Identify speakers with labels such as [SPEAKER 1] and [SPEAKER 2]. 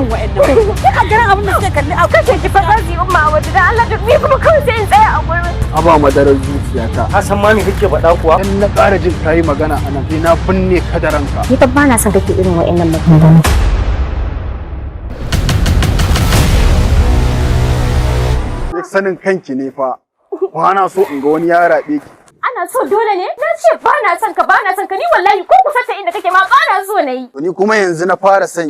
[SPEAKER 1] irin wa'annan. Kika garin abin da suke kalli a kashe
[SPEAKER 2] ki fa za su yi umma a waje dan Allah ni kuma kawai sai in tsaya a gurin.
[SPEAKER 3] Aba madarar zuciyata.
[SPEAKER 4] Ka san ma me kake faɗa kuwa?
[SPEAKER 3] In na ƙara jin kayi magana a nan sai na binne ka da ranka.
[SPEAKER 2] Ni fa ba na son kake irin wa'annan maganganu.
[SPEAKER 3] Sanin kanki ne fa. Ba na so in ga wani ya raɓe ki.
[SPEAKER 2] Ana so dole ne? Na ce ba na son ka ni wallahi ko kusa ta inda kake ma ba na so na yi.
[SPEAKER 3] Ni kuma yanzu na fara sani.